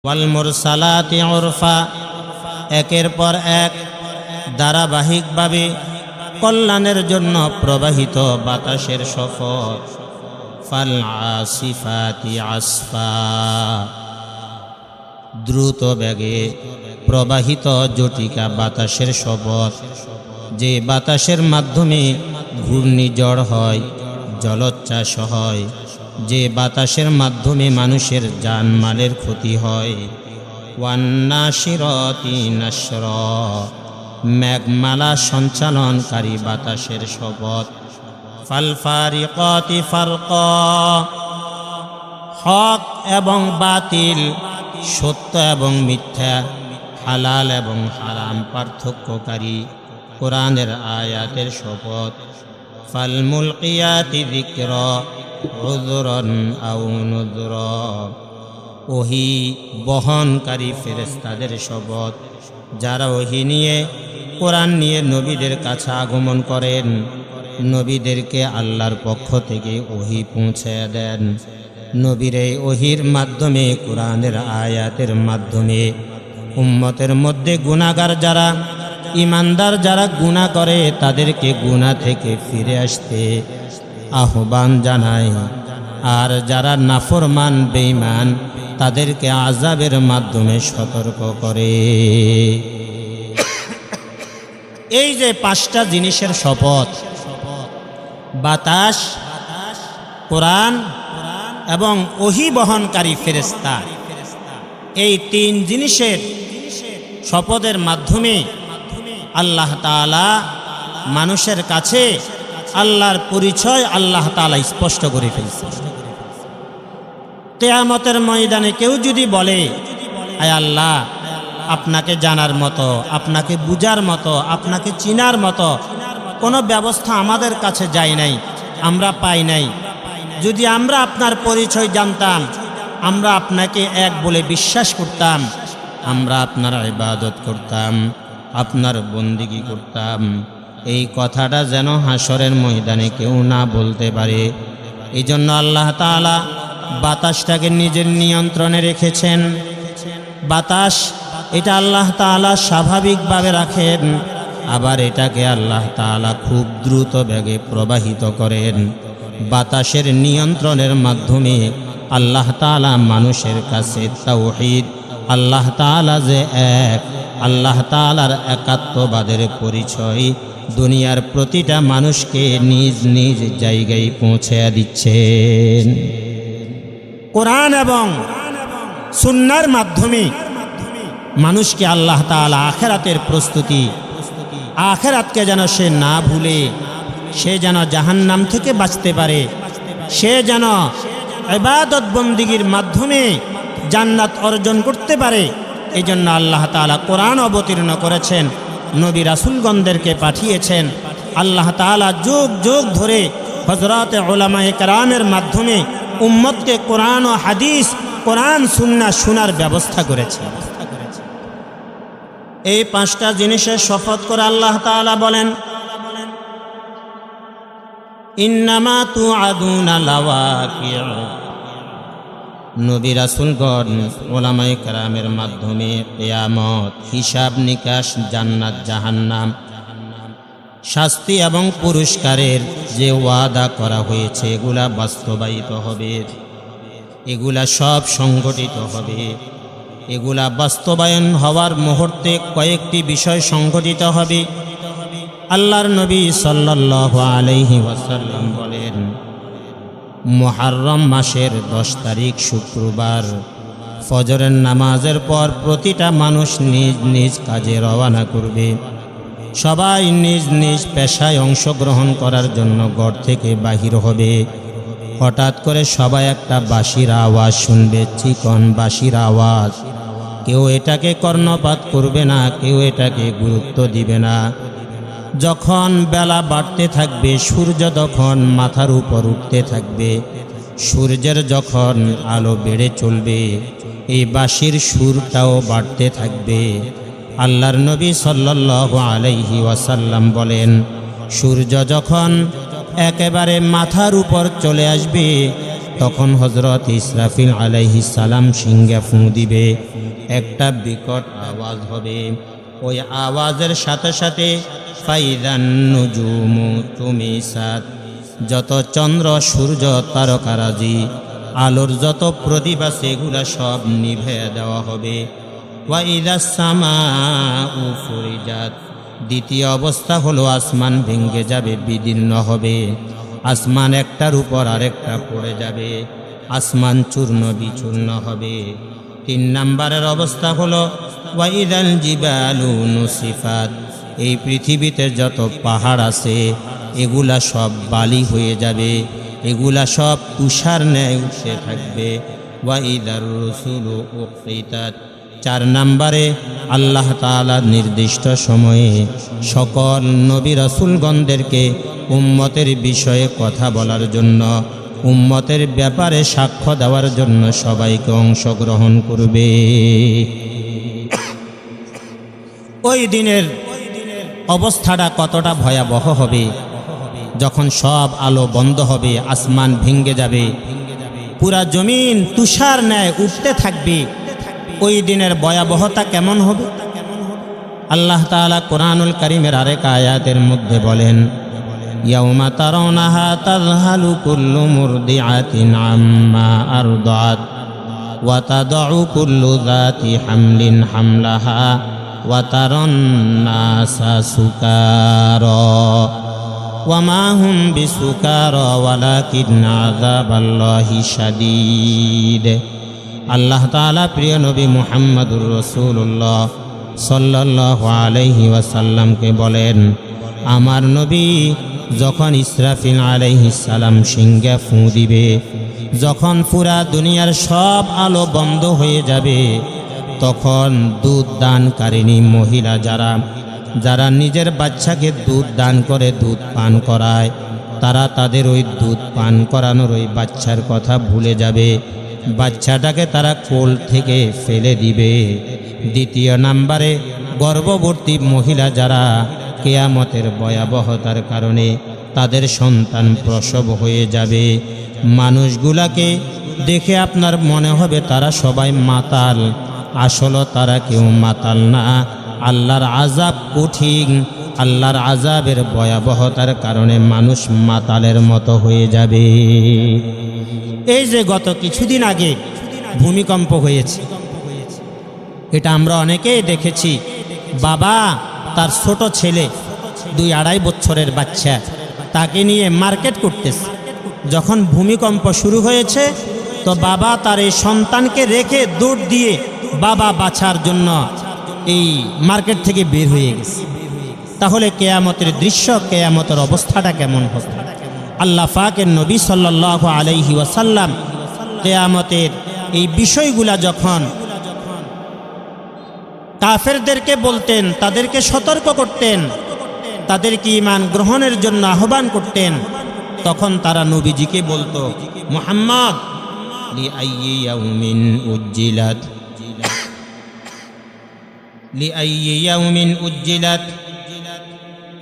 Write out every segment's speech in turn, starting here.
ওয়াল মুরসালাতি উরফা, একের পর এক ধারাবাহিকভাবে কল্যাণের জন্য প্রবাহিত বাতাসের শপথ। ফাল আসিফাতি আসফা, দ্রুত বেগে প্রবাহিত জটিকা বাতাসের শপথ, যে বাতাসের মাধ্যমে ঘূর্ণিঝড় হয়, জলোচ্ছ্বাস হয়, যে বাতাসের মাধ্যমে মানুষের জানমালের ক্ষতি হয়। ওয়ান্নাশিরাতি নাশরা, মেঘমালা সঞ্চালনকারী বাতাসের শপথ। ফাল ফারিকাতি ফারকা, হক এবং বাতিল, সত্য এবং মিথ্যা, হালাল এবং হারাম পার্থক্যকারী কোরআনের আয়াতের শপথ। ফাল মুলকিয়াতি যিকরা উযরান আও নুযরা, ওহী বহনকারী ফেরেশতাদের শপথ, যারা ওহী নিয়ে কোরআন নিয়ে নবীদের কাছে আগমন করেন, নবীদেরকে আল্লাহর পক্ষ থেকে ওহী পৌঁছে দেন। নবীর এই ওহীর মাধ্যমে, কোরআনের আয়াতের মাধ্যমে উম্মতের মধ্যে গুনাহগার যারা, ইমানদার যারা গুনাহ করে, তাদেরকে গুনাহ থেকে ফিরে আসতে আহ্বান জানায়। আর যারা নাফরমান বেঈমান, তাদেরকে আযাবের মাধ্যমে সতর্ক করে। এই যে পাঁচটা জিনিসের শপথ, বাতাস, কোরআন এবং ওহী বহনকারী ফেরেশতা, এই তিন জিনিসের শপথের মাধ্যমে আল্লাহ তাআলা মানুষের কাছে আল্লাহর পরিচয় আল্লাহ তাআলা স্পষ্ট করে ফেলছে। কিয়ামতের ময়দানে কেউ যদি বলে, আয় আল্লাহ, আপনাকে জানার মতো, আপনাকে বুঝার মতো, আপনাকে চিনার মতো কোনো ব্যবস্থা আমাদের কাছে যায় নাই, আমরা পাই নাই। যদি আমরা আপনার পরিচয় জানতাম, আমরা আপনাকে এক বলে বিশ্বাস করতাম, আমরা আপনার ইবাদত করতাম, আপনার বন্দেগী করতাম। এই কথাটা যেন হাসরের ময়দানে কেউ না বলতে পারে। এই জন্য আল্লাহ তাআলা বাতাসটাকে নিজের নিয়ন্ত্রণে রেখেছেন। বাতাস এটা আল্লাহ তাআলা স্বাভাবিকভাবে রাখেন, আবার এটাকে আল্লাহ তাআলা খুব দ্রুত বেগে প্রবাহিত করেন। বাতাসের নিয়ন্ত্রণের মাধ্যমে আল্লাহ তাআলা মানুষের কাছে তাওহীদ, আল্লাহ তাআলা যে এক, আল্লাহ তাআলার একাত্মবাদের পরিচয় দুনিয়ার প্রতিটা মানুষকে নিজ নিজ জায়গায় পৌঁছে দিচ্ছেন। কোরআন এবং সুন্নাহর মাধ্যমে মানুষকে আল্লাহ তাআলা আখিরাতের প্রস্তুতি, আখিরাতকে যেন সে না ভুলে, সে যেন জাহান্নাম থেকে বাঁচতে পারে, সে যেন ইবাদত বন্দেগীর মাধ্যমে জান্নাত অর্জন করতে পারে। এই জন্য আল্লাহ তাআলা কোরআন অবতীর্ণ করেছেন, নবী রাসূলগণদেরকে পাঠিয়েছেন। আল্লাহ তাআলা যুগ যুগ ধরে হযরত উলামায়ে কেরামের মাধ্যমে উম্মতকে কোরআন ও হাদিস, কোরআন সুন্নাহ শোনার ব্যবস্থা করেছেন। এই পাঁচটা জিনিসের শপথ করে আল্লাহ তাআলা বলেন, ইন্নামা তুআদুনা লাওয়াকিউ। নবী রাসূলগণ উলামায়ে কেরামের মাধ্যমে কিয়ামত, হিসাব নিকাশ, জান্নাত জাহান্নাম, শাস্তি এবং পুরস্কারের যে ওয়াদা করা হয়েছে, এগুলা বাস্তবায়িত হবে, এগুলা সব সংগঠিত হবে। এগুলা বাস্তবায়ন হওয়ার মুহূর্তে কয়েকটি বিষয় সংগঠিত হবে। আল্লাহর নবী সাল্লাল্লাহু আলাইহি ওয়াসাল্লাম বলেন, মুহররম মাসের 10 তারিখ শুক্রবার ফজরের নামাজের পর প্রতিটা মানুষ নিজ নিজ কাজে রওনা করবে। সবাই নিজ নিজ পেশায় অংশগ্রহণ করার জন্য ঘর থেকে বাহির হবে। হঠাৎ করে সবাই একটা বাঁশির আওয়াজ শুনবে, চিকন বাঁশির আওয়াজ। কেউ এটাকে কর্ণপাত করবে না, কেউ এটাকে গুরুত্ব দিবে না। যখন বেলা বাড়তে থাকবে, সূর্য যখন মাথার উপর উঠতে থাকবে, সূর্যের যখন আলো বেড়ে চলবে, এই বাঁশির সুরটাও বাড়তে থাকবে। আল্লাহর নবী সাল্লাল্লাহু আলাইহি ওয়াসাল্লাম বলেন, সূর্য যখন একেবারে মাথার উপর চলে আসবে, তখন হযরত ইসরাফিল আলাইহিস সালাম সিংহে ফুঁ দিবে, একটা বিকট আওয়াজ হবে। ওই আওয়াজের সাথে সাথে ফাইদান নুজুমু তুমিসাত, যত চন্দ্র সূর্য তারকারাজি আলোর যত প্রদীপ আছে এগুলা সব নিভে দেওয়া হবে। ওয়া ইদাস সামাউ ফুরিজাত, দ্বিতীয় অবস্থা হলো আসমান ভেঙে যাবে, বিদীর্ণ হবে, আসমান একটার উপর আরেকটা পড়ে যাবে, আসমান চূর্ণ বিচূর্ণ হবে। 3 নম্বরের অবস্থা হলো ওয়া ইদাল জিবালু নুসিফাত, এই পৃথিবীতে যত পাহাড় আছে এগুলা সব বালি হয়ে যাবে, এগুলা সব তুষার ন্যায় উঠতে থাকবে। ওয়া ইদার রুসুলু উকিতাত, 4 নম্বরে আল্লাহ তাআলা নির্দিষ্ট সময়ে সকল নবী রাসূলগণদেরকে উম্মতের বিষয়ে কথা বলার জন্য, উম্মতের ব্যাপারে সাক্ষ্য দেওয়ার জন্য সবাইকে অংশগ্রহণ করবে। ওই দিনের অবস্থাটা কতটা ভয়াবহ হবে, যখন সব আলো বন্ধ হবে, আসমান ভেঙে যাবে, পুরা জমিন তুষার ন্যায় উঠতে থাকবে। ওই দিনের ভয়াবহতা কেমন হবে? আল্লাহ তাআলা কোরআনুল কারীমের আরেক আয়াতের মধ্যে বলেন, ইয়াউমা তারাউনাহা তাযহালু কুল্লু মুরদিআতিন আম্মা আরদাত ওয়া তাদউ কুল্লু যাতি হামলিন হামলাহা ওয়া তারান নাসা সুকারা ওয়া মা হুম বিসুকারা ওয়ালাকিন্না আযাবাল্লাহি শাদীদ। আল্লাহ তাআলা প্রিয় নবী মুহাম্মদুর রাসূলুল্লাহ সাল্লাল্লাহু আলাইহি ওয়াসাল্লামকে বলেন, আমার নবী যখন ইসরাফিল আলাইহিস সালাম সিংহে ফুঁ দিবে, যখন পুরা দুনিয়ার সব আলো বন্ধ হয়ে যাবে, তখন দুধ দানকারিণী মহিলা যারা নিজের বাচ্চাকে দুধ দান করে, দুধ পান করায়, তারা তাদের ওই দুধ পান করানোর ওই বাচ্চার কথা ভুলে যাবে, বাচ্চাটাকে তারা কোল থেকে ফেলে দিবে। 2 নম্বরে গর্ভবতী মহিলা যারা কিয়ামতের ভয়াবহতার কারণে তাদের সন্তান প্রসব হয়ে যাবে, মানুষগুলাকে দেখে আপনার মনে হবে তারা সবাই মাতাল, আসলে তারা কেউ মাতাল না। আল্লাহর আযাব কঠিন, আল্লাহর আযাবের ভয়াবহতার কারণে মানুষ মাতালের মতো হয়ে যাবে। এই যে গত কিছুদিন আগে ভূমিকম্প হয়েছে, এটা আমরা অনেকেই দেখেছি। বাবা তার ছোট ছেলে 2-2.5 বছরের বাচ্চা, তাকে নিয়ে মার্কেট করতেছে। যখন ভূমিকম্প শুরু হয়েছে তো বাবা তার এই সন্তানকে রেখে দৌড় দিয়ে বাবা বাঁচার জন্য এই মার্কেট থেকে বের হয়ে গেছে। তাহলে কিয়ামতের দৃশ্য, কিয়ামতের অবস্থাটা কেমন হবে? আল্লাহ পাকের নবী সাল্লাল্লাহু আলাইহি ওয়াসাল্লাম কিয়ামতের এই বিষয়গুলা যখন কাফেরদেরকে বলতেন, তাদেরকে সতর্ক করতেন, তাদেরকে ঈমান গ্রহণের জন্য আহ্বান করতেন, তখন তারা নবীজিকে বলতো, মুহাম্মদ লিআইয়ি ইয়াউমিন উজ্জিলাত, লিআইয়ি ইয়াউমিন উজ্জিলাত,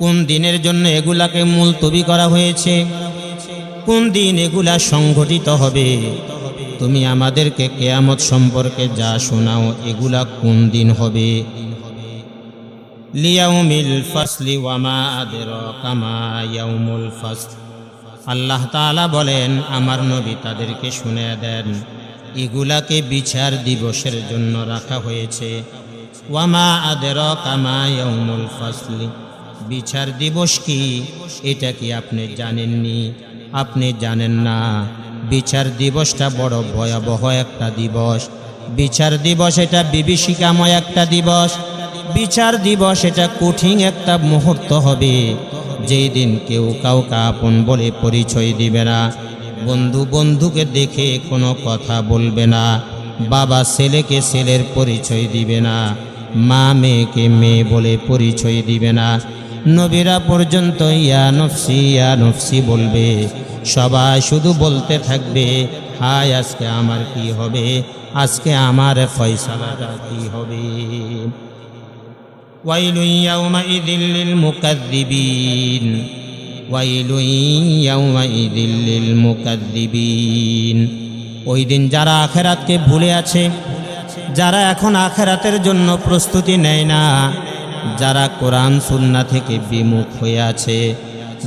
কোন দিনের জন্য এগুলাকে মুলতবি করা হয়েছে, কোন দিন এগুলা সংঘটিত হবে? তুমি আমাদেরকে কিয়ামত সম্পর্কে যা শোনাও এগুলা কোন দিন হবে? লিয়াউমিল ফাসলি ওয়া মা আদরাকা মা ইয়াউমুল ফাসল, আল্লাহ তাআলা বলেন আমার নবী তাদেরকে শুনিয়ে দেন এগুলাকে বিচার দিবসের জন্য রাখা হয়েছে। ওয়া মা আদরাকা মা ইয়াউমুল ফাসল, বিচার দিবস কি এটা কি আপনি জানেননি? আপনি জানেন না? বিচার দিবসটা বড় ভয়াবহ একটা দিবস। বিচার দিবস এটা বিভীষিকাময় একটা দিবস। বিচার দিবস এটা কঠিন একটা মুহূর্ত হবে, যেই দিন কেউ কাউকে আপন বলে পরিচয় দিবে না, বন্ধু বন্ধুকে দেখে কোনো কথা বলবে না, বাবা ছেলেকে ছেলের পরিচয় দিবে না, মা মেয়েকে মেয়ে বলে পরিচয় দিবে না, নবীরা পর্যন্ত ইয়া নফসি বলবে। সবাই শুধু বলতে থাকবে, হায় আজকে আমার কি হবে, আজকে আমার ফয়সালাটা কি হবে। ওয়াইলুন ইয়াউমাইযিল লিল মুকাযযিবিন, ওয়াইলুন ইয়াউমাইযিল লিল মুকাদ্দিবিন। ওই দিন যারা আখিরাতকে ভুলে আছে, যারা এখন আখিরাতের জন্য প্রস্তুতি নেয় না, যারা কোরআন সুন্নাহ থেকে বিমুখ হয়ে আছে,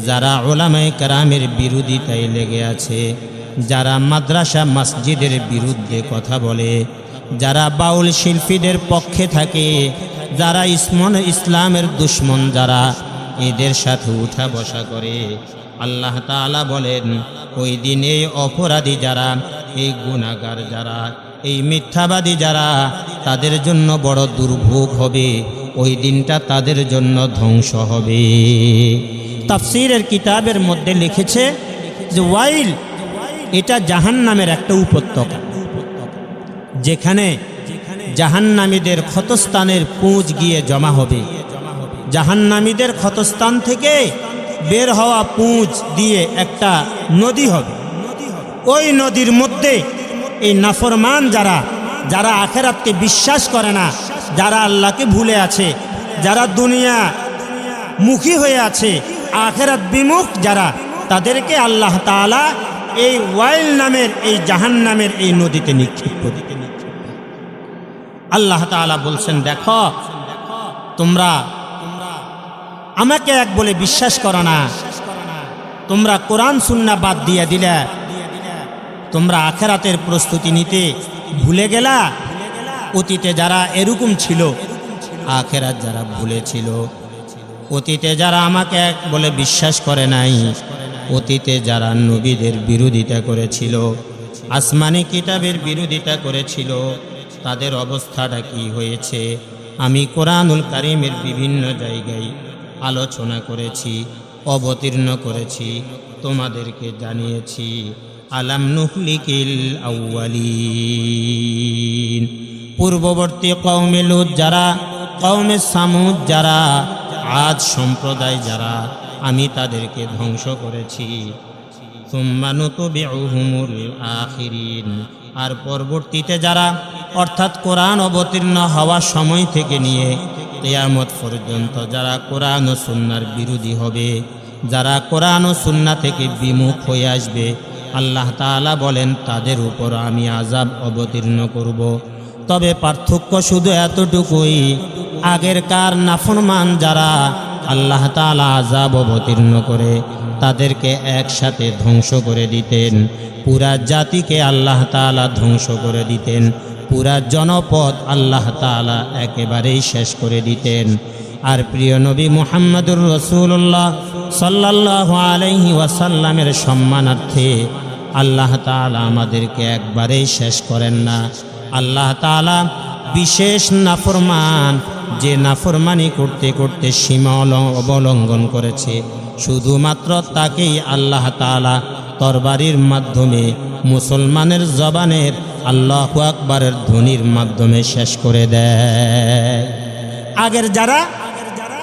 যারা উলামায়ে কেরামের বিরোধিতায় লেগে আছে, যারা মাদ্রাসা মসজিদের বিরুদ্ধে কথা বলে, যারা বাউল শিল্পীদের পক্ষে থাকে, যারা ইসলামের দুশ্মন, যারা এদের সাথে উঠা বসা করে, আল্লাহ তাআলা বলেন ওই দিন এই অপরাধী যারা, এই গুনাহগার যারা, এই মিথ্যাবাদী যারা, তাদের জন্য বড় দুর্ভোগ হবে। ওই দিনটা তাদের জন্য ধ্বংস হবে। তাফসীরের কিতাবের মধ্যে লিখেছে যে ওয়াইল এটা জাহান্নামের একটা উপত্যকা, যেখানে জাহান্নামীদের ক্ষতস্থানের পুঁজ গিয়ে জমা হবে। জাহান্নামীদের ক্ষতস্থান থেকে বের হওয়া পুঁজ দিয়ে একটা নদী হবে। ওই নদীর মধ্যে এই নাফরমান যারা, যারা আখিরাতকে বিশ্বাস করে না, যারা আল্লাহকে ভুলে আছে, যারা দুনিয়া মুখী হয়ে আছে, আখিরাত বিমুখ যারা, তাদেরকে আল্লাহ তাআলা এই ওয়াইল নামের এই জাহান্নামের এই নদীতে নিক্ষেপ করে। আল্লাহ তাআলা বলছেন, দেখো তোমরা আমাকে এক বলে বিশ্বাস করো না, তোমরা কোরআন সুন্নাহ বাদ দিয়ে দিলে, তোমরা আখিরাতের প্রস্তুতি নিতে ভুলে গেলা। অতীতে যারা এরকম ছিল, আখিরাত যারা ভুলেছিল, অতীতে যারা আমাকে এক বলে বিশ্বাস করে নাই, অতীতে যারা নবীদের বিরোধিতা করেছিল, আসমানি কিতাবের বিরোধিতা করেছিল, তাদের অবস্থাটা কি হয়েছে আমি কোরআনুল কারীমের বিভিন্ন জায়গায় আলোচনা করেছি, অবতীর্ণ করেছি, তোমাদেরকে জানিয়েছি। আলাম নুহলিকিল আউয়ালিন, পূর্ববর্তী কওমে লূত যারা, কওমে সামুদ যারা, আদ সম্প্রদায় যারা, আমি তাদেরকে ধ্বংস করেছি। সুম্মা নুতবিউহুমুল আখিরিন, আর পরবর্তীতে যারা, অর্থাৎ কোরআন অবতীর্ণ হওয়ার সময় থেকে নিয়ে কিয়ামত পর্যন্ত যারা কোরআন ও সুন্নাহর বিরোধী হবে, যারা কোরআন ও সুন্নাহ থেকে বিমুখ হয়ে আসবে, আল্লাহ তাআলা বলেন তাদের উপর আমি আযাব অবতীর্ণ করব। তবে পার্থক্য শুধু এতটুকুই, আগেরকার নাফরমান যারা আল্লাহ তাআলা আযাব অবতীর্ণ করে তাদেরকে একসাথে ধ্বংস করে দিতেন, পুরা জাতিকে আল্লাহ তাআলা ধ্বংস করে দিতেন, পুরা জনপদ আল্লাহ তাআলা একেবারেই শেষ করে দিতেন। আর প্রিয় নবী মুহাম্মদুর রাসূলুল্লাহ সাল্লাল্লাহু আলাইহি ওয়াসাল্লামের সম্মানার্থে আল্লাহ তাআলা আমাদেরকে একবারেই শেষ করেন না। আল্লাহ তাআলা বিশেষ নাফরমান, যে নাফরমানি করতে করতে সীমা অবলঙ্ঘন করেছে, শুধুমাত্র তাকেই আল্লাহ তাআলা তরবারির মাধ্যমে, মুসলমানের জবানের আল্লাহু আকবারের ধ্বনির মাধ্যমে শেষ করে দেয়। আগের যারা,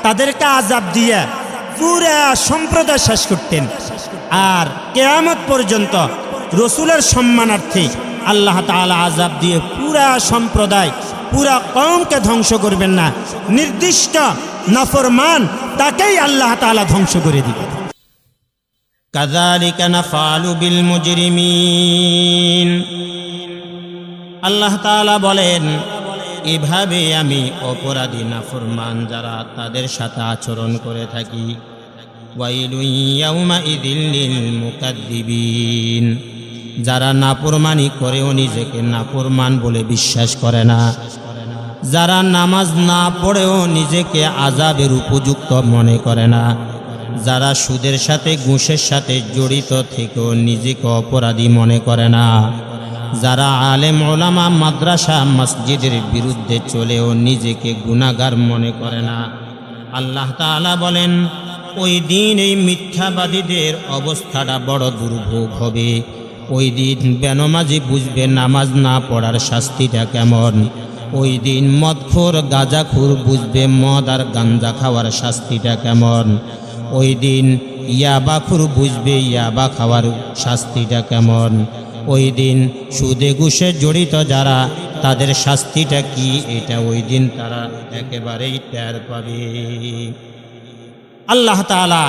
তাদেরকে আযাব দিয়ে পুরা সম্প্রদায় শেষ করতেন। আর কিয়ামত পর্যন্ত রসুলের সম্মানার্থে আল্লাহ তাআলা আযাব দিয়ে পুরা সম্প্রদায়, পুরা কওমকে ধ্বংস করবেন না, নির্দিষ্ট নাফরমান তাকেই আল্লাহ তাআলা ধ্বংস করে দিবেন। কাযালিকা নাফআলু বিল মুজরিমিন, আল্লাহ তাআলা বলেন এভাবে আমি অপরাধী নাফরমান যারা, তাদের সাথে আচরণ করে থাকি। ওয়াইলুন ইয়াউমাইযিল লিল মুকাদ্দিবিন, যারা নাফরমানি করেও নিজেকে নাফরমান বলে বিশ্বাস করে না, যারা নামাজ না পড়েও নিজেকে আযাবের উপযুক্ত মনে করে না, যারা সুদের সাথে ঘুষের সাথে জড়িত থেকেও নিজেকে অপরাধী মনে করে না, যারা আলেম ওলামা মাদ্রাসা মসজিদের বিরুদ্ধে চলেও নিজেকে গুনাহগার মনে করে না, আল্লাহ তাআলা বলেন ওই দিন এই মিথ্যাবাদীদের অবস্থাটা বড় দুর্ভোগ হবে। ওই দিন বেনমাজি বুঝবে নামাজ না পড়ার শাস্তিটা কেমন, ওই দিন মদখোর গাঁজাখোর বুঝবে মদ আর গাঞ্জা খাওয়ার শাস্তিটা কেমন, ওই দিন ইয়াবাখোর বুঝবে ইয়াবা খাওয়ার শাস্তিটা কেমন, ওই দিন সুদে ঘুষে জড়িত যারা, তাদের শাস্তিটা কি, এটা ওই দিন তারা একেবারেই টের পাবে। আল্লাহ তাআলা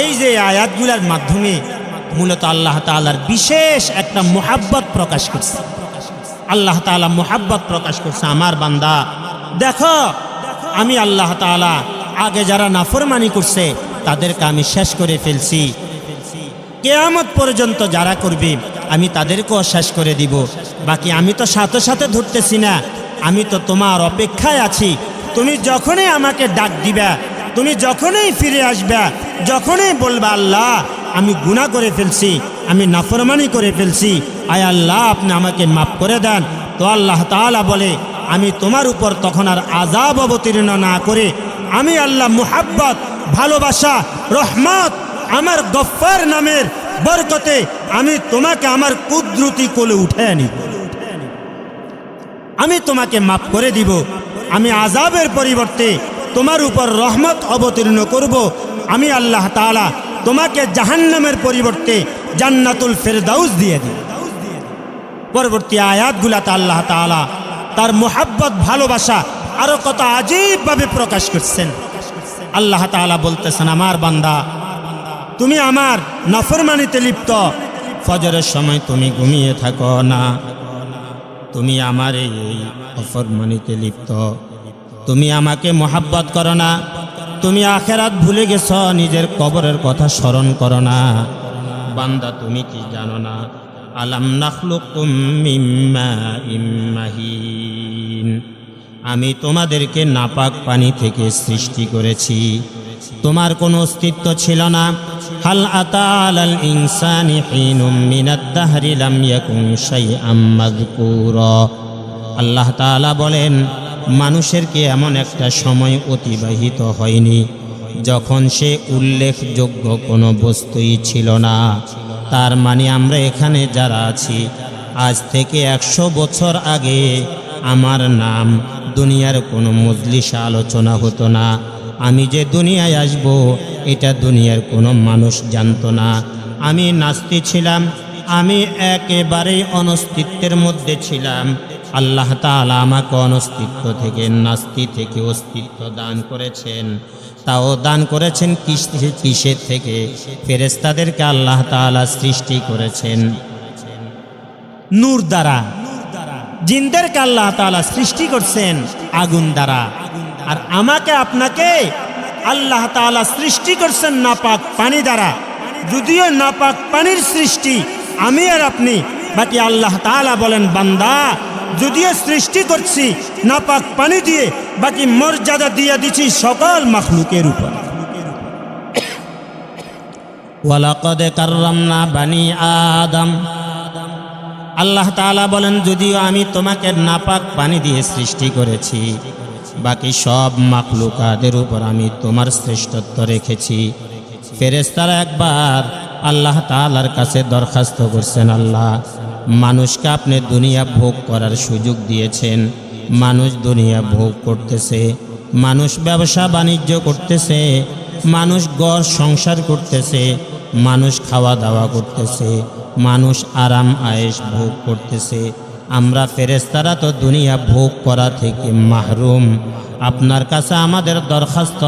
এই যে আয়াতগুলোর মাধ্যমে মূলত আল্লাহ তাআলার বিশেষ একটা মুহাব্বত প্রকাশ করছে। আল্লাহ তাআলা মুহাব্বত প্রকাশ করছে, আমার বান্দা দেখো আমি আল্লাহ তাআলা আগে যারা নাফরমানি করছে তাদেরকে আমি শেষ করে ফেলছি, কিয়ামত পর্যন্ত যারা করবে আমি তাদেরকেও শেষ করে দিব। বাকি আমি তো সাথে সাথে ধরতেছি না, আমি তো তোমার অপেক্ষায় আছি। তুমি যখনই আমাকে ডাক দিবা, তুমি যখনই ফিরে আসবা, যখনই বলবা আল্লাহ আমি গুনাহ করে ফেলছি, আমি নাফরমানি করে ফেলছি, আয় আল্লাহ আপনি আমাকে মাফ করে দেন, তো আল্লাহ তাআলা বলে আমি তোমার উপর তখন আর আযাব অবতীর্ণ না করে আমি আল্লাহ মুহাব্বত, ভালোবাসা, রহমত, আমার গফফার নামের বরকতে আমি তোমাকে আমার কুদরতি কোলে উঠে আনি, আমি তোমাকে মাফ করে দিব। আমি আযাবের পরিবর্তে তোমার উপর রহমত অবতীর্ণ করব। আমি আল্লাহ তাআলা তোমাকে জাহান্নামের পরিবর্তে জান্নাতুল ফেরদাউস দিয়ে দিব। পরবর্তী আয়াতগুলাতে আল্লাহ তাআলা তার মুহাব্বত, ভালোবাসা আরো কত আজীবভাবে প্রকাশ করছেন। আল্লাহ তাআলা বলতেছেন, আমার বান্দা তুমি আমার নাফরমানিতে লিপ্ত, ফজরের সময় তুমি ঘুমিয়ে থাকো না, তুমি আমার এই নাফরমানিতে লিপ্ত, তুমি আমাকে মুহাব্বত করো না, তুমি আখিরাত ভুলে গেছ, নিজের কবরের কথা স্মরণ করো না। বান্দা তুমি কি জানো না, আলাম নাখলুকুম মিন মাইম মাহিন, আমি তোমাদেরকে নাপাক পানি থেকে সৃষ্টি করেছি, তোমার কোনো অস্তিত্ব ছিল না। হাল আতা আলাল ইনসানি হিনুম মিনাদ দাহরি লাম ইয়াকুন শাইআম মাযকুরা। আল্লাহ তাআলা বলেন, মানুষের কি এমন একটা সময় অতিবাহিত হয়নি যখন সে উল্লেখযোগ্য কোনো বস্তুই ছিল না। তার মানে আমরা এখানে যারা আছি, আজ থেকে 100 বছর আগে আমার নাম দুনিয়ার কোনো মজলিসে আলোচনা হতো না। আমি যে দুনিয়ায় আসব এটা দুনিয়ার কোনো মানুষ জানতো না। আমি নাস্তি ছিলাম, আমি একেবারেই অনস্তিত্বের মধ্যে ছিলাম। আল্লাহ তাআলা আমাকে অনস্তিত্ব থেকে, নাস্তি থেকে অস্তিত্ব দান করেছেন। তাও দান করেছেন কিসের থেকে? ফেরেশতাদেরকে আল্লাহ তাআলা সৃষ্টি করেছেন নূর দ্বারা, জিনদেরকে আল্লাহ তাআলা সৃষ্টি করছেন আগুন দ্বারা, আর আমাকে আপনাকে আল্লাহ তাআলা সৃষ্টি করছেন নাপাক পানি দ্বারা। যদিও নাপাক পানির সৃষ্টি আমি আর আপনি, বাকি আল্লাহ তাআলা বলেন বান্দা যদিও সৃষ্টি করছি নাপাক পানি দিয়ে, বাকি মর্যাদা দিয়ে দিচ্ছি সকল মাখলুকের উপর। ওয়ালাকাদ কাররামনা বানি আদম, আল্লাহ তাআলা বলেন যদিও আমি তোমাকে নাপাক পানি দিয়ে সৃষ্টি করেছি, বাকি সব মাখলুকাতের উপর আমি তোমার শ্রেষ্ঠত্ব রেখেছি। ফেরেশতারা একবার আল্লাহ তাআলার কাছে দরখাস্ত করছেন, আল্লাহ মানুষকে আপনি দুনিয়া ভোগ করার সুযোগ দিয়েছেন, মানুষ দুনিয়া ভোগ করতেছে, মানুষ ব্যবসা বাণিজ্য করতেছে, মানুষ ঘর সংসার করতেছে, মানুষ খাওয়া দাওয়া করতেছে, মানুষ আরাম আয়েশ ভোগ করতেছে। আমরা ফেরেশতারা তো দুনিয়া ভোগ করা থেকে মাহরুম। আপনার কাছে আমাদের দরখাস্ত,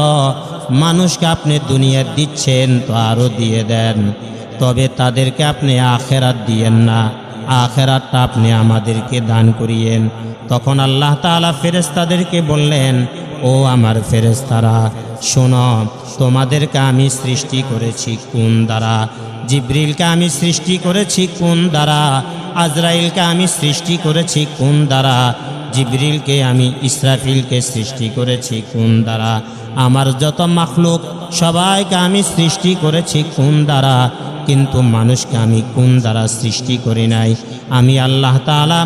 মানুষকে আপনি দুনিয়া দিচ্ছেন তো আরও দিয়ে দেন, তবে তাদেরকে আপনি আখেরাত দিয়েন না, আখেরাতটা আপনি আমাদেরকে দান করিয়েন। তখন আল্লাহ তাআলা ফেরেশতাদেরকে বললেন, ও আমার ফেরেশতারা শোনো, তোমাদেরকে আমি সৃষ্টি করেছি কোন দ্বারা? জিবরিলকে আমি সৃষ্টি করেছি কোন দ্বারা? আজরাইলকে আমি সৃষ্টি করেছি কোন দ্বারা? জিবরিলকে আমি, ইসরাফিলকে সৃষ্টি করেছি কোন দ্বারা? আমার যত মাখলুক সবাইকে আমি সৃষ্টি করেছি কোন দ্বারা? কিন্তু মানুষকে আমি কোন দ্বারা সৃষ্টি করি নাই? আমি আল্লাহ তাআলা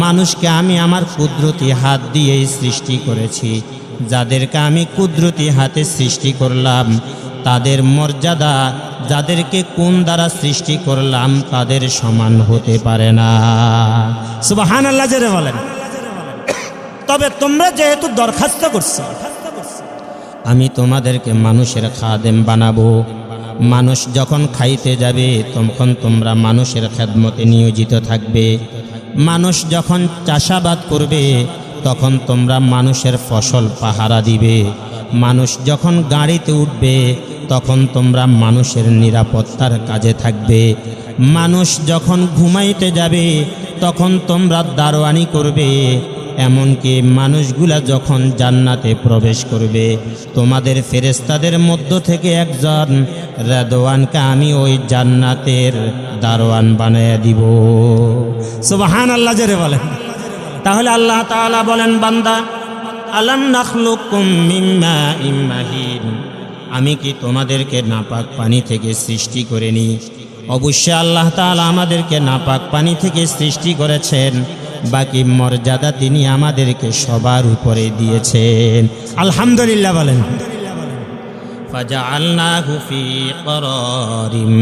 মানুষকে আমি আমার কুদরতি হাত দিয়েই সৃষ্টি করেছি। যাদেরকে আমি কুদরতি হাতে সৃষ্টি করলাম তাদের মর্যাদা যাদেরকে কোন দ্বারা সৃষ্টি করলাম তাদের সমান হতে পারে না। সুবহানাল্লাহ জেরে বলেন। তবে তোমরা যেহেতু দরখাস্ত করছো, আমি তোমাদেরকে মানুষের খাদেম বানাবো। মানুষ যখন খাইতে যাবে তখন তোমরা মানুষের খেদমতে নিয়োজিত থাকবে। মানুষ যখন চাষাবাদ করবে তখন তোমরা মানুষের ফসল পাহারা দিবে। মানুষ যখন গাড়িতে উঠবে তখন তোমরা মানুষের নিরাপত্তার কাজে থাকবে। মানুষ যখন ঘুমাইতে যাবে তখন তোমরা দারোয়ানি করবে। এমনকি মানুষগুলা যখন জান্নাতে প্রবেশ করবে তোমাদের ফেরেশতাদের মধ্য থেকে একজন রেদওয়ানকে আমি ওই জান্নাতের দারোয়ান বানায়া দিব। সুবহানাল্লাহ জোরে বলেন। তাহলে আল্লাহ তাআলা বলেন, বান্দা আলাম নাখলুকুম মিন মাইন মাহিন, আমি কি তোমাদেরকে নাপাক পানি থেকে সৃষ্টি করিনি? অবশ্যই আল্লাহ তাআলা আমাদেরকে নাপাক পানি থেকে সৃষ্টি করেছেন। বাকি মর্যাদা তিনি আমাদেরকে সবার উপরে দিয়েছেন। আলহামদুলিল্লাহ বলেন। ফাজআলনাহু ফি করারিম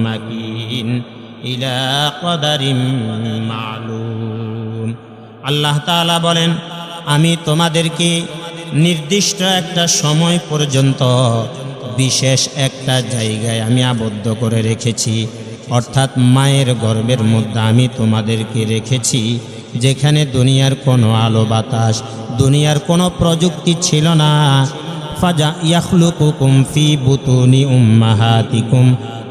মাকিন ইলা কদারিম মালুম। আল্লাহ তাআলা বলেন, আমি তোমাদেরকে নির্দিষ্ট একটা সময় পর্যন্ত বিশেষ একটা জায়গায় আমি আবদ্ধ করে রেখেছি। অর্থাৎ মায়ের গর্ভের মধ্যে আমি তোমাদেরকে রেখেছি, যেখানে দুনিয়ার কোনো আলো বাতাস, দুনিয়ার কোনো প্রযুক্তি ছিল না। ফাজা ইয়াখলুকুকুম ফি বুতুনি উম্মাহাতিকুম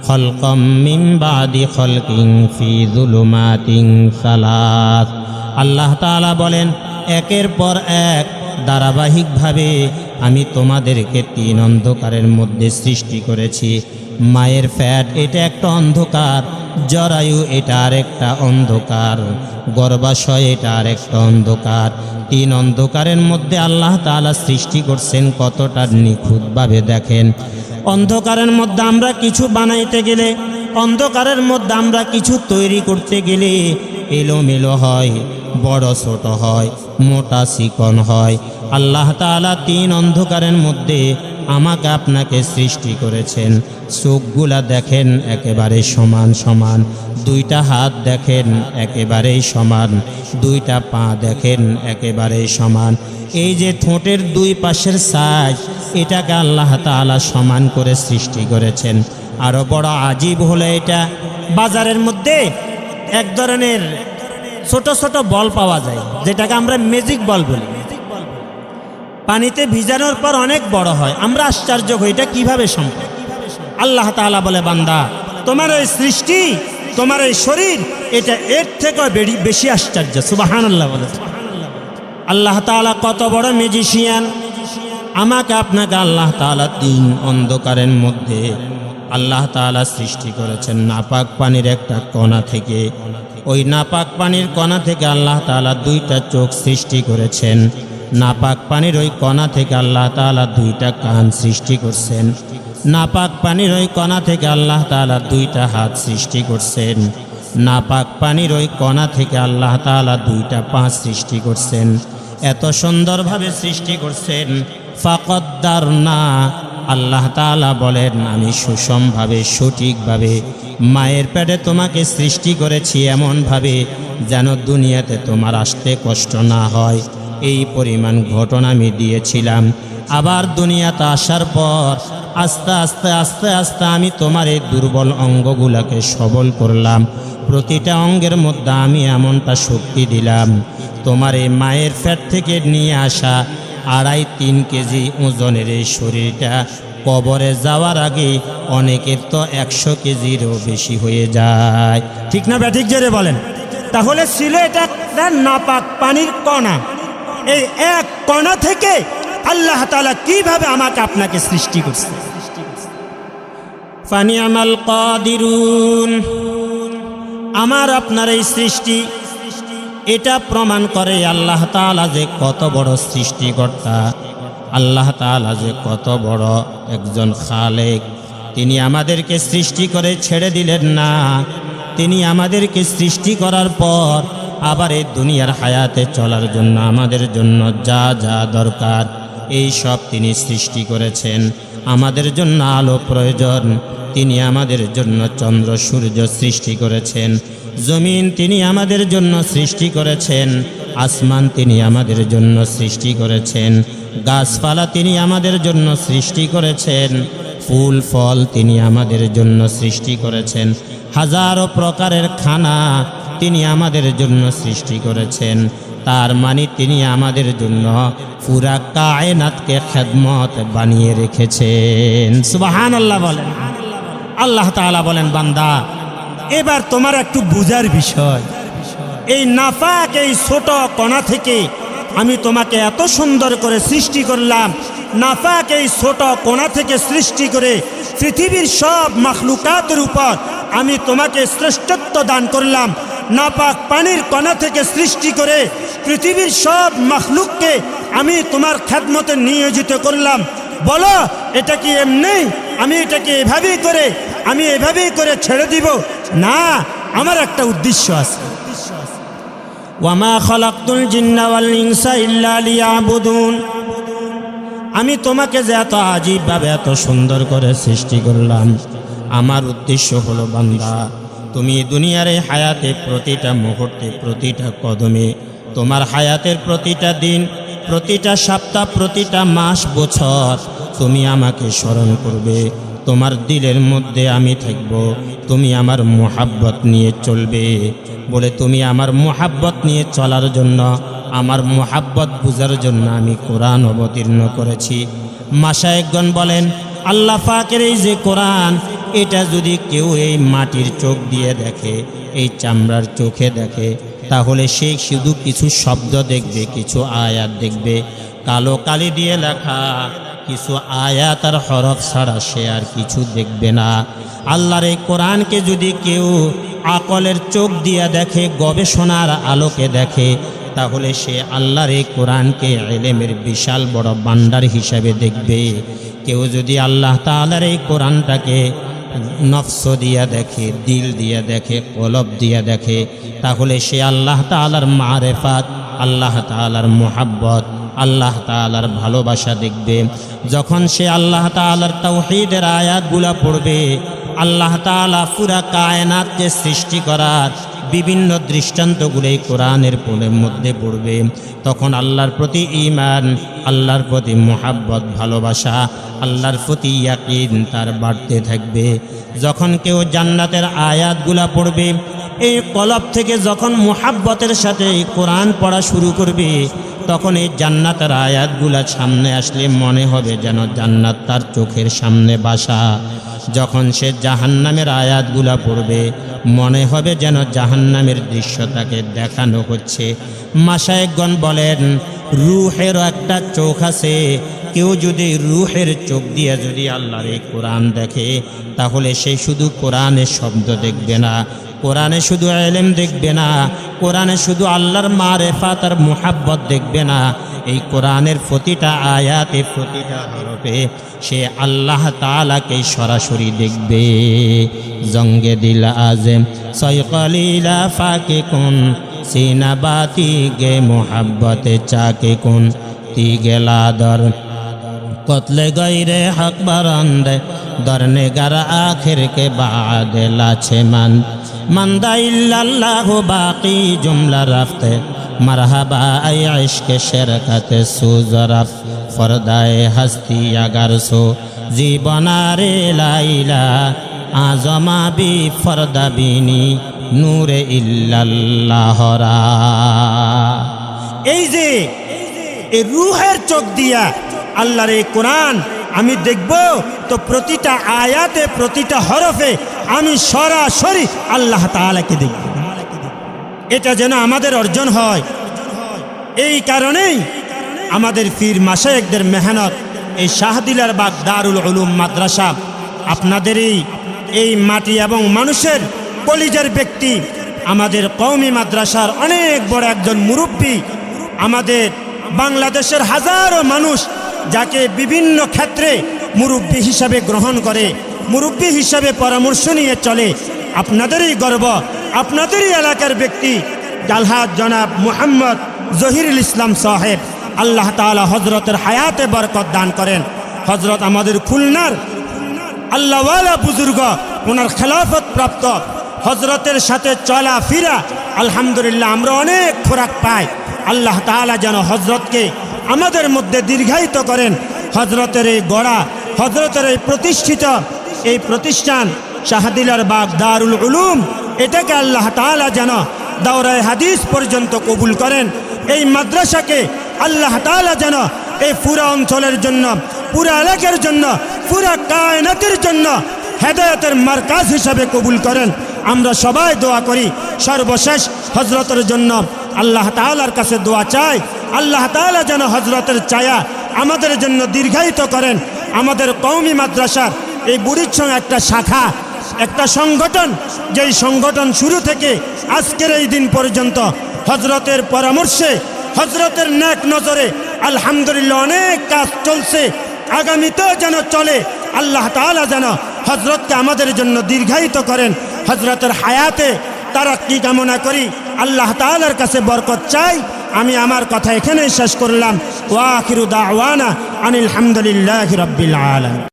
খলকাম মিন বাদি খলকিন ফি যুলুমাতিন সালাস। আল্লাহ তাআলা বলেন, একের পর এক ধারাবাহিকভাবে আমি তোমাদেরকে 3 অন্ধকারের মধ্যে সৃষ্টি করেছি। মায়ের ফ্যাট এটা একটা অন্ধকার, জরায়ু এটা আরেকটা অন্ধকার, গর্ভাশয় এটা আরেকটা অন্ধকার। 3 অন্ধকারের মধ্যে আল্লাহ তাআলা সৃষ্টি করছেন। কতটা নিখুঁতভাবে দেখেন। অন্ধকারের মধ্যে আমরা কিছু বানাইতে গেলে, অন্ধকারের মধ্যে আমরা কিছু তৈরি করতে গেলে এলোমেলো হয়, বড় ছোট হয়, মোটা চিকন হয়। আল্লাহ তাআলা 3 অন্ধকারের মধ্যে আমাকে আপনাকে সৃষ্টি করেছেন। চোখগুলা দেখেন একেবারে সমান সমান, 2টা হাত দেখেন একেবারেই সমান, 2টা পা দেখেন একেবারেই সমান। এই যে ঠোঁটের 2 পাশের সাইজ, এটাকে আল্লাহ তাআলা সমান করে সৃষ্টি করেছেন। আরও বড় আজীব হলো এটা, বাজারের মধ্যে এক ধরনের ছোট ছোট বল পাওয়া যায়, যেটাকে আমরা ম্যাজিক বল বলি। পানিতে ভিজানোর পর অনেক বড় হয়। আমরা আশ্চর্য হই, এটা কিভাবে সম্ভব? আল্লাহ তাআলা বলে, বান্দা তোমার এই সৃষ্টি, তোমার এই শরীর, এটা এর থেকে বেশি আশ্চর্য। সুবহানাল্লাহ বলে। আল্লাহ তাআলা কত বড় ম্যাজিশিয়ান। আমাকে আপনাকে আল্লাহ তাআলা 3 অন্ধকারের মধ্যে আল্লাহ তাআলা সৃষ্টি করেছেন নাপাক পানির একটা কণা থেকে। ওই নাপাক পানির কণা থেকে আল্লাহ তাআলা 2টা চোখ সৃষ্টি করেছেন। নাপাক পানির ওই কণা থেকে আল্লাহ তাআলা 2টা কান সৃষ্টি করছেন। নাপাক পানির ওই কণা থেকে আল্লাহ তাআলা 2টা হাত সৃষ্টি করছেন। নাপাক পানির ওই কণা থেকে আল্লাহ তাআলা 2টা পা সৃষ্টি করছেন। এত সুন্দরভাবে সৃষ্টি করছেন। ফাকদ্দারনা, আল্লাহ তাআলা বলেন, আমি সুষমভাবে সঠিকভাবে মায়ের পেটে তোমাকে সৃষ্টি করেছি, এমনভাবে যেন দুনিয়াতে তোমার আসতে কষ্ট না হয়। এই পরিমাণ ঘটনা আমি দিয়েছিলাম। আবার দুনিয়াতে আসার পর আস্তে আস্তে আস্তে আস্তে আমি তোমার এই দুর্বল অঙ্গগুলোকে সবল করলাম। প্রতিটা অঙ্গের মধ্যে আমি এমনটা শক্তি দিলাম, তোমার এই মায়ের পেট থেকে নিয়ে আসা 2.5-3 কেজি ওজনের এই শরীরটা কবরে যাওয়ার আগে অনেকের তো 100 কেজিরও বেশি হয়ে যায়। ঠিক না ব্যাঠিক জোরে বলেন। তাহলে ছিল এটা নাপাক পানির কণা। এই এক কণা থেকে আল্লাহ তাআলা কিভাবে আমাকে আপনাকে সৃষ্টি করছে। ফানিআমাল কাদিরুন, আমার আপনার এই সৃষ্টি এটা প্রমাণ করে আল্লাহ তাআলা যে কত বড় সৃষ্টিকর্তা, আল্লাহ তাআলা যে কত বড় একজন খালেক। তিনি আমাদেরকে সৃষ্টি করে ছেড়ে দিলেন না। তিনি আমাদেরকে সৃষ্টি করার পর আবার এই দুনিয়ার হায়াতে চলার জন্য আমাদের জন্য যা যা দরকার এই সব তিনি সৃষ্টি করেছেন। আমাদের জন্য আলো প্রয়োজন, তিনি আমাদের জন্য চন্দ্র সূর্য সৃষ্টি করেছেন। জমিন তিনি আমাদের জন্য সৃষ্টি করেছেন। আসমান তিনি আমাদের জন্য সৃষ্টি করেছেন। গাছপালা তিনি আমাদের জন্য সৃষ্টি করেছেন। ফুল ফল তিনি আমাদের জন্য সৃষ্টি করেছেন। হাজারো প্রকারের খানা তিনি আমাদের জন্য সৃষ্টি করেছেন। তার মানে তিনি আমাদের জন্য পুরা কায়নাতকে খেদমত বানিয়ে রেখেছেন। সুবহানাল্লাহ বলেন। আল্লাহ তাআলা বলেন, বান্দা এবার তোমার একটু বুঝার বিষয়, এই নাফাক এই ছোট কণা থেকে আমি তোমাকে এত সুন্দর করে সৃষ্টি করলাম। নাফাক এই ছোট কণা থেকে সৃষ্টি করে পৃথিবীর সব মাখলুকাতের উপর আমি তোমাকে শ্রেষ্ঠত্ব দান করলাম। নাপাক পানির কণা থেকে সৃষ্টি করে পৃথিবীর সব মাখলুককে আমি তোমার খেদমতে নিয়োজিত করলাম। বলো এটা কি এমনি আমি এটাকে এভাবেই করে ছেড়ে দিব? না, আমার একটা উদ্দেশ্য আছে। ওয়ামা খালাকতুল জিন্না ওয়াল ইনসা ইল্লা লিয়াবুদুন। আমি তোমাকে যে এত আজীবভাবে এত সুন্দর করে সৃষ্টি করলাম, আমার উদ্দেশ্য হলো বান্দা তুমি দুনিয়ার এই হায়াতে প্রতিটা মুহূর্তে প্রতিটা কদমে তোমার হায়াতের প্রতিটা দিন প্রতিটা সপ্তাহ প্রতিটা মাস বছর তুমি আমাকে স্মরণ করবে। তোমার দিলের মধ্যে আমি থাকব, তুমি আমার মুহাব্বত নিয়ে চলবে। বলে তুমি আমার মুহাব্বত নিয়ে চলার জন্য, আমার মুহাব্বত বুঝার জন্য আমি কোরআন অবতীর্ণ করেছি। মাশায়েখগণ বলেন, আল্লাহ পাকের এই যে কোরআন, এটা যদি কেউ এই মাটির চোখ দিয়ে দেখে, এই চামড়ার চোখে দেখে, তাহলে সে শুধু কিছু শব্দ দেখবে, কিছু আয়াত দেখবে, কালো কালি দিয়ে লেখা কিছু আয়াত আর হরফ ছাড়া সে আর কিছু দেখবে না। আল্লাহর এই কোরআনকে যদি কেউ আকলের চোখ দিয়ে দেখে, গবেষণার আলোকে দেখে, তাহলে সে আল্লাহর এই কোরআনকে ইলমের বিশাল বড় ভান্ডার হিসাবে দেখবে। কেউ যদি আল্লাহ তাআলার এই কোরআনটাকে নফস দিয়া দেখে, দিল দিয়া দেখে, কলব দিয়া দেখে, তাহলে সে আল্লাহ তাআলার মারেফাত, আল্লাহ তাআলার মুহাব্বত, আল্লাহ তাআলার ভালোবাসা দেখবে। যখন সে আল্লাহ তাআলার তাওহীদের আয়াতগুলা পড়বে, আল্লাহ তাআলা পুরা কায়নাতকে সৃষ্টি করার বিভিন্ন দৃষ্টান্তগুলো এই কোরআনের মধ্যে পড়বে, তখন আল্লাহর প্রতি ঈমান, আল্লাহর প্রতি মুহাব্বত, ভালোবাসা, আল্লাহর প্রতি ইয়াকিন তার বাড়তে থাকবে। যখন কেউ জান্নাতের আয়াতগুলা পড়বে, এই কলব থেকে যখন মুহাব্বতের সাথে এই কোরআন পড়া শুরু করবে, তখন এই জান্নাতের আয়াতগুলা সামনে আসলে মনে হবে যেন জান্নাত তার চোখের সামনে বাসা। যখন সে জাহান্নামের আয়াতগুলা পড়বে, মনে হবে যেন জাহান্নামের দৃশ্য তাকে দেখানো হচ্ছে। মাশায়েখগণ বলেন, রূহের একটা চোখ আছে। কেউ যদি রূহের চোখ দিয়ে যদি আল্লাহর এই কোরআন দেখে, তাহলে সে শুধু কোরআনের শব্দ দেখবে না, কোরআনে শুধু ইলম দেখবে না, কোরআনে শুধু আল্লাহর মারেফাত আর মুহাব্বত দেখবে না, এই কোরআনের প্রতিটা আয়াতে প্রতিটা হরফে সে আল্লাহ তাআলাকে সরাসরি দেখবে। জঙ্গে দিল আজম সয়কলিলা ফাকে কোন সিনাবাতি গে মুহাব্বতে চাকে কোন তি গেলা দর কতলে গইরে হক বারান্দে দরনে গার আখির के बाद लाछे मंदा इल्लल्लाह बाकी जुमला रफ्ते मरहबा इश्क शरकत सुजरफ फरदाए हस्ती अगर सो जीवनारे लाइला आजमा भी फरदा बिनी नूरे इल्लल्लाह रा। এই যে এই রূহের চোখ দিয়া আল্লাহর এই কোরআন আমি দেখব, তো প্রতিটা আয়াতে প্রতিটা হরফে আমি সরাসরি আল্লাহ তাআলাকে দেখব। এটা যেন আমাদের অর্জন হয়। এই কারণেই আমাদের পীর মাশায়েখদের মেহনত, এই শাহদিলার বাগ দারুল উলুম মাদ্রাসা, আপনাদের এই মাটি এবং মানুষের কলিজার ব্যক্তি, আমাদের কওমি মাদ্রাসার অনেক বড় একজন মুরব্বী, আমাদের বাংলাদেশের হাজারো মানুষ যাকে বিভিন্ন ক্ষেত্রে মুরব্বী হিসাবে গ্রহণ করে, মুরব্বী হিসাবে পরামর্শ নিয়ে চলে, আপনাদেরই গর্ব, আপনাদেরই এলাকার ব্যক্তি আলহাজ জনাব মুহাম্মদ জহিরুল ইসলাম সাহেব, আল্লাহ তাআলা হজরতের হায়াতে বরকত দান করেন। হজরত আমাদের খুলনার আল্লাহওয়ালা বুজুর্গ, ওনার খেলাফত প্রাপ্ত, হজরতের সাথে চলা ফিরা আলহামদুলিল্লাহ আমরা অনেক খোরাক পাই। আল্লাহ তাআলা যেন হজরতকে আমাদের মধ্যে দীর্ঘায়িত করেন। হজরতের এই গড়া, হজরতের এই প্রতিষ্ঠিত এই প্রতিষ্ঠান শাহদিলার বাগ দারুল উলুম, এটাকে আল্লাহ তাআলা যেন দাওরায়ে হাদিস পর্যন্ত কবুল করেন। এই মাদ্রাসাকে আল্লাহ তাআলা যেন এই পুরা অঞ্চলের জন্য, পুরা এলাকার জন্য, পুরা কায়নাতের জন্য হেদায়েতের মার্কাজ হিসাবে কবুল করেন। আমরা সবাই দোয়া করি। সর্বশেষ হজরতের জন্য আল্লাহ তাআলার কাছে দোয়া চাই, আল্লাহ তাআলা যেন হজরতের ছায়া আমাদের জন্য দীর্ঘায়িত করেন। আমাদের কওমি মাদ্রাসার এই বুড়িচ্ছং একটা শাখা, একটা সংগঠন, যেই সংগঠন শুরু থেকে আজকের এই দিন পর্যন্ত হজরতের পরামর্শে, হজরতের নেক নজরে আলহামদুলিল্লাহ অনেক কাজ চলছে, আগামীতেও যেন চলে। আল্লাহ তাআলা যেন হজরতকে আমাদের জন্য দীর্ঘায়িত করেন। হজরতের হায়াতে তারাক্কি কামনা করি, আল্লাহ তাআলার কাছে বরকত চাই। আমি আমার কথা এখানেই শেষ করলাম। ওয়া আখিরু দাওয়ানা আনিল হামদুলিল্লাহি রাব্বিল আলামিন।